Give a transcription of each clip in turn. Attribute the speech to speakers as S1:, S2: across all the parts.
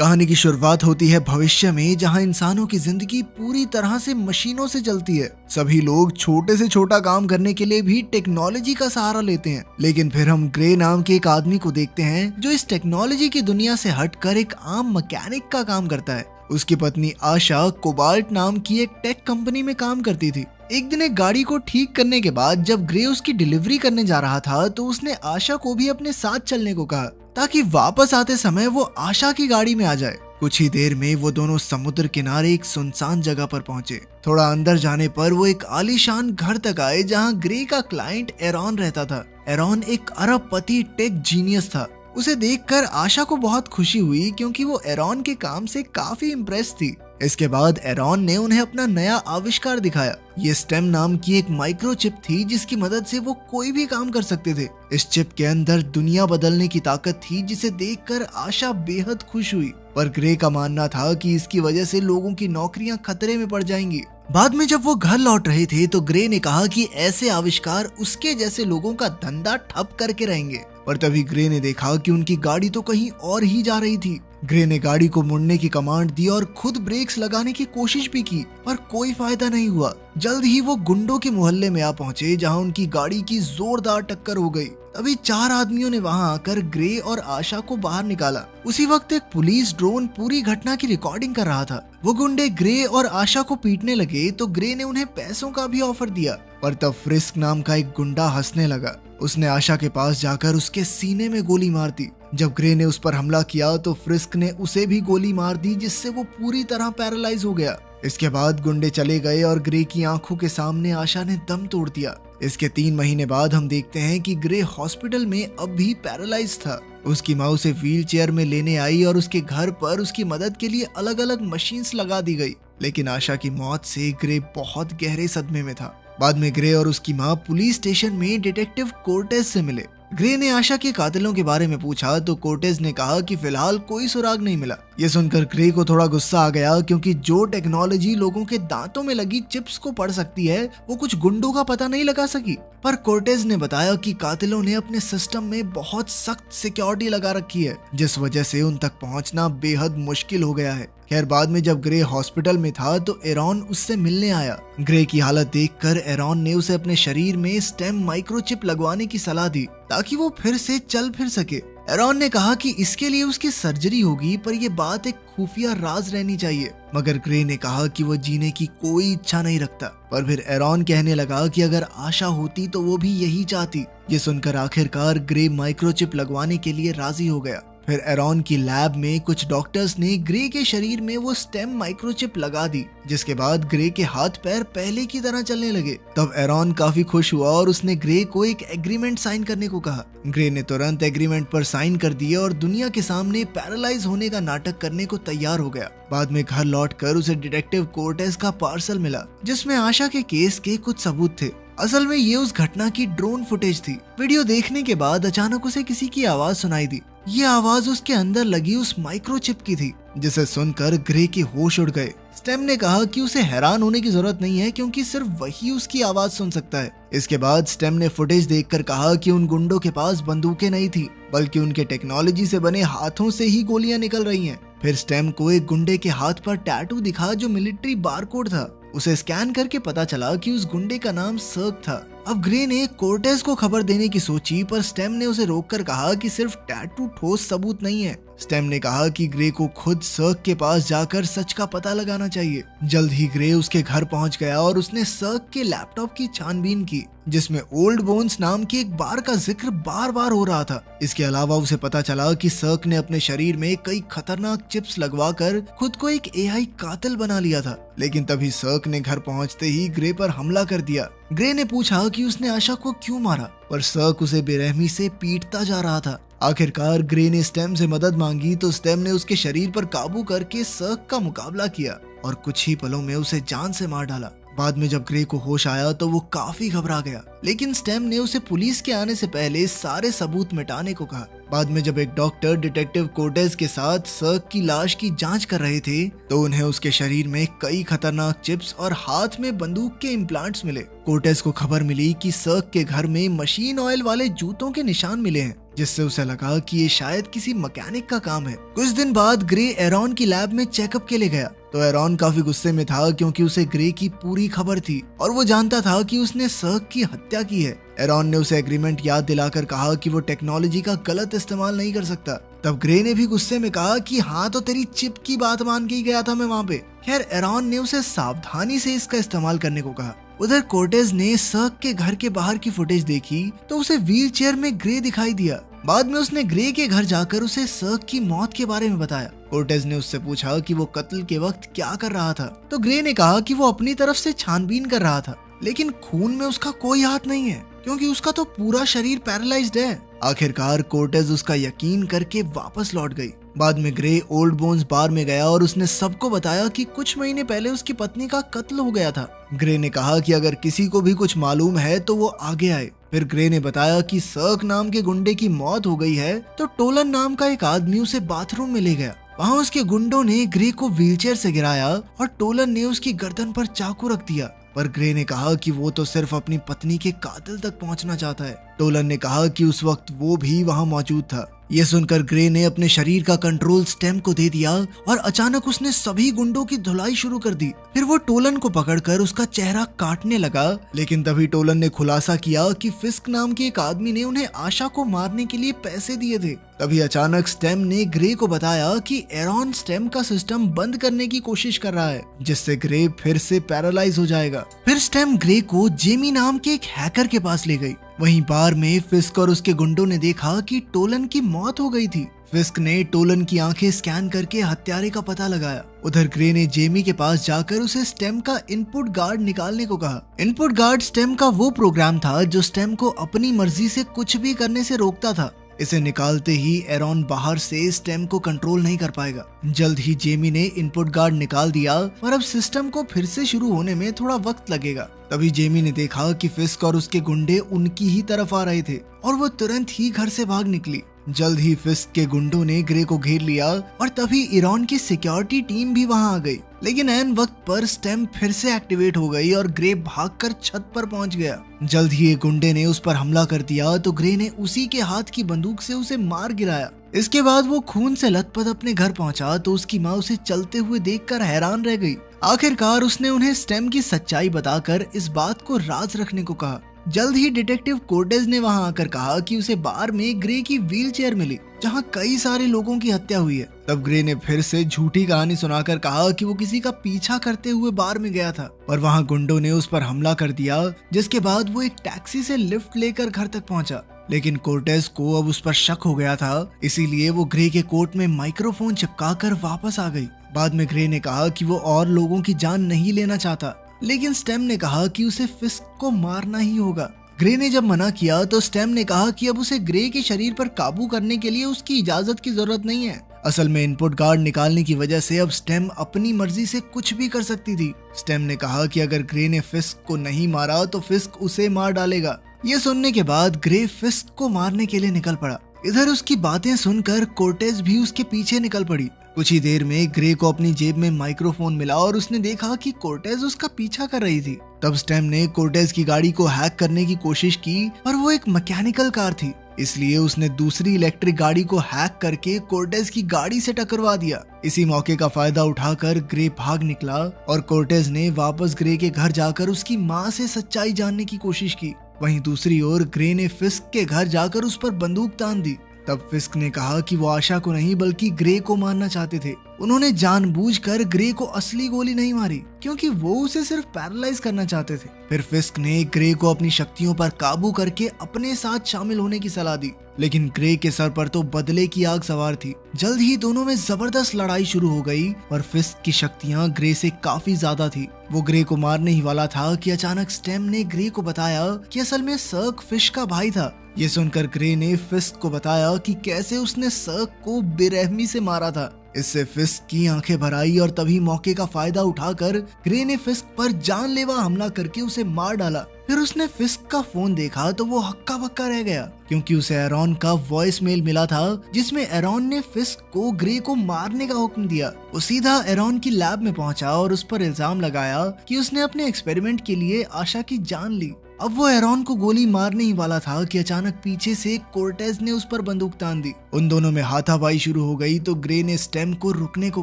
S1: कहानी की शुरुआत होती है भविष्य में, जहां इंसानों की जिंदगी पूरी तरह से मशीनों से चलती है। सभी लोग छोटे से छोटा काम करने के लिए भी टेक्नोलॉजी का सहारा लेते हैं। लेकिन फिर हम ग्रे नाम के एक आदमी को देखते हैं जो इस टेक्नोलॉजी की दुनिया से हटकर एक आम मैकेनिक का काम करता है। उसकी पत्नी आशा कोबाल्ट नाम की एक टेक कंपनी में काम करती थी। एक दिन एक गाड़ी को ठीक करने के बाद जब ग्रे उसकी डिलीवरी करने जा रहा था तो उसने आशा को भी अपने साथ चलने को कहा ताकि वापस आते समय वो आशा की गाड़ी में आ जाए। कुछ ही देर में वो दोनों समुद्र किनारे एक सुनसान जगह पर पहुंचे। थोड़ा अंदर जाने पर वो एक आलीशान घर तक आए जहां ग्रे का क्लाइंट एरॉन रहता था। एरॉन एक अरबपति टेक जीनियस था। उसे देखकर आशा को बहुत खुशी हुई क्योंकि वो एरॉन के काम से काफी इम्प्रेस थी। इसके बाद एरॉन ने उन्हें अपना नया आविष्कार दिखाया। ये स्टेम नाम की एक माइक्रोचिप थी जिसकी मदद से वो कोई भी काम कर सकते थे। इस चिप के अंदर दुनिया बदलने की ताकत थी जिसे देखकर आशा बेहद खुश हुई। पर ग्रे का मानना था कि इसकी वजह से लोगों की नौकरियां खतरे में पड़ जाएंगी। बाद में जब वो घर लौट रहे थे तो ग्रे ने कहा कि ऐसे आविष्कार उसके जैसे लोगों का धंधा ठप करके रहेंगे। पर तभी ग्रे ने देखा कि उनकी गाड़ी तो कहीं और ही जा रही थी। ग्रे ने गाड़ी को मुड़ने की कमांड दी और खुद ब्रेक्स लगाने की कोशिश भी की, पर कोई फायदा नहीं हुआ। जल्द ही वो गुंडों के मोहल्ले में आ पहुंचे जहां उनकी गाड़ी की जोरदार टक्कर हो गई। तभी 4 आदमियों ने वहां आकर ग्रे और आशा को बाहर निकाला। उसी वक्त एक पुलिस ड्रोन पूरी घटना की रिकॉर्डिंग कर रहा था। वो गुंडे ग्रे और आशा को पीटने लगे तो ग्रे ने उन्हें पैसों का भी ऑफर दिया। पर तब फ्रिस्क नाम का एक गुंडा हंसने लगा। उसने आशा के पास जाकर उसके सीने में गोली मार दी। जब ग्रे ने उस पर हमला किया तो फ्रिस्क ने उसे भी गोली मार दी जिससे वो पूरी तरह पैरालाइज हो गया। इसके बाद गुंडे चले गए और ग्रे की आंखों के सामने आशा ने दम तोड़ दिया। इसके 3 महीने बाद हम देखते हैं कि ग्रे हॉस्पिटल में अब भी पैरालाइज था। उसकी माँ उसे व्हील चेयर में लेने आई और उसके घर पर उसकी मदद के लिए अलग अलग मशीन्स लगा दी गई। लेकिन आशा की मौत से ग्रे बहुत गहरे सदमे में था। बाद में ग्रे और उसकी माँ पुलिस स्टेशन में डिटेक्टिव कोर्टेज से मिले। ग्रे ने आशा के कातिलों के बारे में पूछा तो कोर्टेज ने कहा कि फिलहाल कोई सुराग नहीं मिला। ये सुनकर ग्रे को थोड़ा गुस्सा आ गया क्योंकि जो टेक्नोलॉजी लोगों के दांतों में लगी चिप्स को पढ़ सकती है वो कुछ गुंडों का पता नहीं लगा सकी। पर कोर्टेज ने बताया कि कातिलों ने अपने सिस्टम में बहुत सख्त सिक्योरिटी लगा रखी है जिस वजह से उन तक पहुंचना बेहद मुश्किल हो गया है। खैर बाद में जब ग्रे हॉस्पिटल में था तो एरॉन उससे मिलने आया। ग्रे की हालत देखकर एरॉन ने उसे अपने शरीर में स्टेम माइक्रोचिप लगवाने की सलाह दी ताकि वो फिर से चल फिर सके। एरॉन ने कहा कि इसके लिए उसकी सर्जरी होगी पर यह बात एक खुफिया राज रहनी चाहिए। मगर ग्रे ने कहा कि वो जीने की कोई इच्छा नहीं रखता। पर फिर एरॉन कहने लगा कि अगर आशा होती तो वो भी यही चाहती। ये सुनकर आखिरकार ग्रे माइक्रोचिप लगवाने के लिए राजी हो गया। फिर एरॉन की लैब में कुछ डॉक्टर्स ने ग्रे के शरीर में वो स्टेम माइक्रोचिप लगा दी जिसके बाद ग्रे के हाथ पैर पहले की तरह चलने लगे। तब एरॉन काफी खुश हुआ और उसने ग्रे को एक एग्रीमेंट साइन करने को कहा। ग्रे ने तुरंत एग्रीमेंट पर साइन कर दिया और दुनिया के सामने पैरालाइज होने का नाटक करने को तैयार हो गया। बाद में घर लौटकर उसे डिटेक्टिव कोर्टेज का पार्सल मिला जिसमें आशा के केस के कुछ सबूत थे। असल में ये उस घटना की ड्रोन फुटेज थी। वीडियो देखने के बाद अचानक उसे किसी की आवाज सुनाई दी। ये आवाज उसके अंदर लगी उस माइक्रोचिप की थी जिसे सुनकर ग्रे के होश उड़ गए। स्टेम ने कहा कि उसे हैरान होने की जरूरत नहीं है क्योंकि सिर्फ वही उसकी आवाज सुन सकता है। इसके बाद स्टेम ने फुटेज देखकर कहा कि उन गुंडों के पास बंदूकें नहीं थी बल्कि उनके टेक्नोलॉजी से बने हाथों से ही गोलियां निकल रही हैं। फिर स्टेम को एक गुंडे के हाथ पर टैटू दिखा जो मिलिट्री बारकोड था। उसे स्कैन करके पता चला कि उस गुंडे का नाम सर्क था। अब ग्रे ने कोर्टेज को खबर देने की सोची पर स्टेम ने उसे रोककर कहा कि सिर्फ टैटू ठोस सबूत नहीं है। स्टेम ने कहा कि ग्रे को खुद सर्क के पास जाकर सच का पता लगाना चाहिए। जल्द ही ग्रे उसके घर पहुंच गया और उसने सर्क के लैपटॉप की छानबीन की जिसमें ओल्ड बोन्स नाम की एक बार का जिक्र बार बार हो रहा था। इसके अलावा उसे पता चला कि सर्क ने अपने शरीर में कई खतरनाक चिप्स लगवाकर खुद को एक एआई कातिल बना लिया था। लेकिन तभी सर्क ने घर पहुंचते ही ग्रे पर हमला कर दिया। ग्रे ने पूछा कि उसने आशा को क्यों मारा पर सर्क उसे बेरहमी से पीटता जा रहा था। आखिरकार ग्रे ने स्टेम से मदद मांगी तो स्टेम ने उसके शरीर पर काबू करके सर्क का मुकाबला किया और कुछ ही पलों में उसे जान से मार डाला। बाद में जब ग्रे को होश आया तो वो काफी घबरा गया लेकिन स्टेम ने उसे पुलिस के आने से पहले सारे सबूत मिटाने को कहा। बाद में जब एक डॉक्टर डिटेक्टिव कोर्टेज के साथ सर्क की लाश की जांच कर रहे थे तो उन्हें उसके शरीर में कई खतरनाक चिप्स और हाथ में बंदूक के इम्प्लांट्स मिले। कोर्टेज को खबर मिली कि सर्क के घर में मशीन ऑयल वाले जूतों के निशान मिले हैं जिससे उसे लगा कि ये शायद किसी मैकेनिक का काम है। कुछ दिन बाद ग्रे एरॉन की लैब में चेकअप के लिए गया तो एरॉन काफी गुस्से में था क्योंकि उसे ग्रे की पूरी खबर थी और वो जानता था कि उसने सर्क की हत्या की है। एरॉन ने उसे एग्रीमेंट याद दिलाकर कहा कि वो टेक्नोलॉजी का गलत इस्तेमाल नहीं कर सकता। तब ग्रे ने भी गुस्से में कहा कि हाँ तो तेरी चिप की बात मान के ही गया था मैं वहाँ पे। खैर एरॉन ने उसे सावधानी से इसका इस्तेमाल करने को कहा। उधर कोर्टेज ने सर्क के घर के बाहर की फुटेज देखी तो उसे व्हील चेयर में ग्रे दिखाई दिया। बाद में उसने ग्रे के घर जाकर उसे सर्क की मौत के बारे में बताया। कोर्टेज ने उससे पूछा कि वो कत्ल के वक्त क्या कर रहा था तो ग्रे ने कहा कि वो अपनी तरफ से छानबीन कर रहा था, लेकिन खून में उसका कोई हाथ नहीं है क्योंकि उसका तो पूरा शरीर पैरालाइज्ड है। आखिरकार कोर्टेज उसका यकीन करके वापस लौट गई। बाद में ग्रे ओल्ड बोन्स बार में गया और उसने सबको बताया कि कुछ महीने पहले उसकी पत्नी का कत्ल हो गया था। ग्रे ने कहा कि अगर किसी को भी कुछ मालूम है तो वो आगे आए। फिर ग्रे ने बताया कि सर्क नाम के गुंडे की मौत हो गई है तो टोलन नाम का एक आदमी उसे बाथरूम में ले गया। वहाँ उसके गुंडों ने ग्रे को व्हीलचेयर से गिराया और टोलन ने उसकी गर्दन पर चाकू रख दिया, पर ग्रे ने कहा कि वो तो सिर्फ अपनी पत्नी के कातिल तक पहुंचना चाहता है। टोलन ने कहा कि उस वक्त वो भी वहां मौजूद था। ये सुनकर ग्रे ने अपने शरीर का कंट्रोल स्टेम को दे दिया और अचानक उसने सभी गुंडों की धुलाई शुरू कर दी। फिर वो टोलन को पकड़कर उसका चेहरा काटने लगा, लेकिन तभी टोलन ने खुलासा किया कि फिस्क नाम के एक आदमी ने उन्हें आशा को मारने के लिए पैसे दिए थे। तभी अचानक स्टेम ने ग्रे को बताया कि एरॉन स्टेम का सिस्टम बंद करने की कोशिश कर रहा है, जिससे ग्रे फिर से पैरालाइज हो जाएगा। फिर स्टेम ग्रे को जेमी नाम के एक हैकर के पास ले गई। वहीं बार में फिस्क और उसके गुंडों ने देखा कि टोलन की मौत हो गई थी। फिस्क ने टोलन की आंखें स्कैन करके हत्यारे का पता लगाया। उधर ग्रे ने जेमी के पास जाकर उसे स्टेम का इनपुट गार्ड निकालने को कहा। इनपुट गार्ड स्टेम का वो प्रोग्राम था जो स्टेम को अपनी मर्जी से कुछ भी करने से रोकता था। इसे निकालते ही एरॉन बाहर से स्टेम को कंट्रोल नहीं कर पाएगा। जल्द ही जेमी ने इनपुट गार्ड निकाल दिया, पर अब सिस्टम को फिर से शुरू होने में थोड़ा वक्त लगेगा। तभी जेमी ने देखा कि फिस्क और उसके गुंडे उनकी ही तरफ आ रहे थे और वो तुरंत ही घर से भाग निकली। जल्द ही फिस्क के गुंडों ने ग्रे को घेर लिया और तभी एरॉन की सिक्योरिटी टीम भी वहां आ गई। लेकिन ऐन वक्त पर स्टेम फिर से एक्टिवेट हो गई और ग्रे भागकर छत पर पहुंच गया। जल्द ही एक गुंडे ने उस पर हमला कर दिया तो ग्रे ने उसी के हाथ की बंदूक से उसे मार गिराया। इसके बाद वो खून से लथपथ अपने घर पहुंचा तो उसकी माँ उसे चलते हुए देखकर हैरान रह गई। आखिरकार उसने उन्हें स्टेम की सच्चाई बताकर इस बात को राज रखने को कहा। जल्द ही डिटेक्टिव कोर्टेज ने वहां आकर कहा कि उसे बार में ग्रे की व्हील चेयर मिली जहां कई सारे लोगों की हत्या हुई है। तब ग्रे ने फिर से झूठी कहानी सुनाकर कहा कि वो किसी का पीछा करते हुए बार में गया था, पर वहां गुंडों ने उस पर हमला कर दिया, जिसके बाद वो एक टैक्सी से लिफ्ट लेकर घर तक पहुंचा। लेकिन कोर्टेज को अब उस पर शक हो गया था, इसीलिए वो ग्रे के कोट में माइक्रोफोन चिपकाकर वापस आ गई। बाद में ग्रे ने कहा कि वो और लोगों की जान नहीं लेना चाहता, लेकिन स्टेम ने कहा कि उसे फिस्क को मारना ही होगा। ग्रे ने जब मना किया तो स्टेम ने कहा कि अब उसे ग्रे के शरीर पर काबू करने के लिए उसकी इजाजत की जरूरत नहीं है। असल में इनपुट गार्ड निकालने की वजह से अब स्टेम अपनी मर्जी से कुछ भी कर सकती थी। स्टेम ने कहा कि अगर ग्रे ने फिस्क को नहीं मारा तो फिस्क उसे मार डालेगा। ये सुनने के बाद ग्रे फिस्क को मारने के लिए निकल पड़ा। इधर उसकी बातें सुनकर कोर्टेज भी उसके पीछे निकल पड़ी। कुछ ही देर में ग्रे को अपनी जेब में माइक्रोफोन मिला और उसने देखा कि कोर्टेज उसका पीछा कर रही थी। तब स्टेम ने कोर्टेज की गाड़ी को हैक करने की कोशिश की, पर वो एक मैकेनिकल कार थी, इसलिए उसने दूसरी इलेक्ट्रिक गाड़ी को हैक करके कोर्टेज की गाड़ी से टकरवा दिया। इसी मौके का फायदा उठाकर ग्रे भाग निकला और कोर्टेज ने वापस ग्रे के घर जाकर उसकी माँ से सच्चाई जानने की कोशिश की। वहीं दूसरी ओर ग्रे ने फिस्क के घर जाकर उस पर बंदूक तान दी। तब फिस्क ने कहा कि वो आशा को नहीं बल्कि ग्रे को मारना चाहते थे। उन्होंने जानबूझकर ग्रे को असली गोली नहीं मारी क्योंकि वो उसे सिर्फ पैरालाइज करना चाहते थे। फिर फिस्क ने ग्रे को अपनी शक्तियों पर काबू करके अपने साथ शामिल होने की सलाह दी, लेकिन ग्रे के सर पर तो बदले की आग सवार थी। जल्द ही दोनों में जबरदस्त लड़ाई शुरू हो गई और फिस्क की शक्तियां ग्रे से काफी ज्यादा थी। वो ग्रे को मारने ही वाला था कि अचानक स्टेम ने ग्रे को बताया कि असल में सर्क फिश का भाई था। ये सुनकर ग्रे ने फिस्क को बताया कि कैसे उसने सर्क को बेरहमी से मारा था। इससे फिस्क की आंखें भर आई और तभी मौके का फायदा उठाकर ग्रे ने फिस्क पर जानलेवा हमला करके उसे मार डाला। फिर उसने फिस्क का फोन देखा तो वो हक्का बक्का रह गया क्योंकि उसे एरॉन का वॉइस मेल मिला था जिसमें एरॉन ने फिस्क को ग्रे को मारने का हुक्म दिया। वो सीधा एरॉन की लैब में पहुंचा और उस पर इल्जाम लगाया कि उसने अपने एक्सपेरिमेंट के लिए आशा की जान ली। अब वो एरॉन को गोली मारने ही वाला था कि अचानक पीछे से कोर्टेज ने उस पर बंदूक तान दी। उन दोनों में हाथापाई शुरू हो गई तो ग्रे ने स्टेम को रुकने को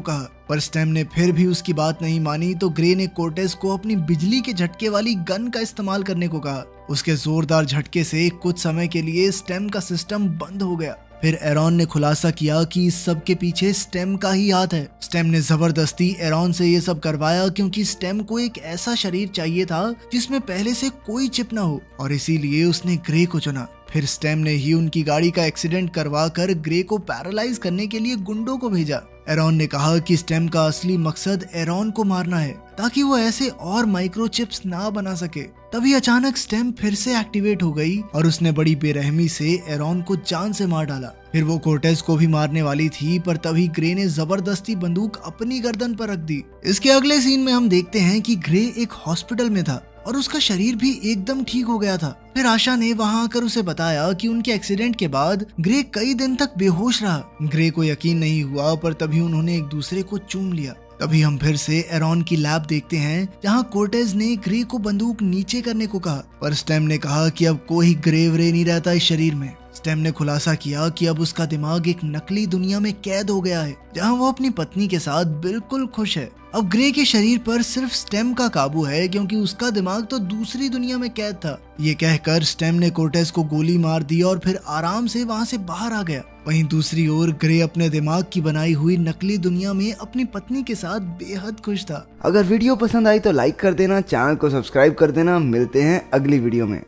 S1: कहा, पर स्टेम ने फिर भी उसकी बात नहीं मानी तो ग्रे ने कोर्टेज को अपनी बिजली के झटके वाली गन का इस्तेमाल करने को कहा। उसके जोरदार झटके से कुछ समय के लिए स्टेम का सिस्टम बंद हो गया। फिर एरॉन ने खुलासा किया कि इस सब के पीछे स्टेम का ही हाथ है। स्टेम ने जबरदस्ती एरॉन से ये सब करवाया क्योंकि स्टेम को एक ऐसा शरीर चाहिए था जिसमें पहले से कोई चिप ना हो, और इसीलिए उसने ग्रे को चुना। फिर स्टेम ने ही उनकी गाड़ी का एक्सीडेंट करवा कर ग्रे को पैरालाइज करने के लिए गुंडों को भेजा। एरॉन ने कहा कि स्टेम का असली मकसद एरॉन को मारना है ताकि वो ऐसे और माइक्रोचिप्स ना बना सके। तभी अचानक स्टेम फिर से एक्टिवेट हो गई और उसने बड़ी बेरहमी से एरॉन को जान से मार डाला। फिर वो कोर्टेज को भी मारने वाली थी, पर तभी ग्रे ने जबरदस्ती बंदूक अपनी गर्दन पर रख दी। इसके अगले सीन में हम देखते हैं कि ग्रे एक हॉस्पिटल में था और उसका शरीर भी एकदम ठीक हो गया था। फिर आशा ने वहां आकर उसे बताया कि उनके एक्सीडेंट के बाद ग्रे कई दिन तक बेहोश रहा। ग्रे को यकीन नहीं हुआ, पर तभी उन्होंने एक दूसरे को चूम लिया। तभी हम फिर से एरॉन की लैब देखते हैं जहां कोर्टेज ने ग्रे को बंदूक नीचे करने को कहा, पर स्टेम ने कहा कि अब कोई ग्रे व्रे नहीं रहता इस शरीर में। स्टेम ने खुलासा किया कि अब उसका दिमाग एक नकली दुनिया में कैद हो गया है जहां वो अपनी पत्नी के साथ बिल्कुल खुश है। अब ग्रे के शरीर पर सिर्फ स्टेम का काबू है क्योंकि उसका दिमाग तो दूसरी दुनिया में कैद था। ये कहकर स्टेम ने कोर्टेज को गोली मार दी और फिर आराम से वहां से बाहर आ गया। वहीं दूसरी ओर ग्रे अपने दिमाग की बनाई हुई नकली दुनिया में अपनी पत्नी के साथ बेहद खुश था।
S2: अगर वीडियो पसंद आई तो लाइक कर देना, चैनल को सब्सक्राइब कर देना। मिलते हैं अगली वीडियो में।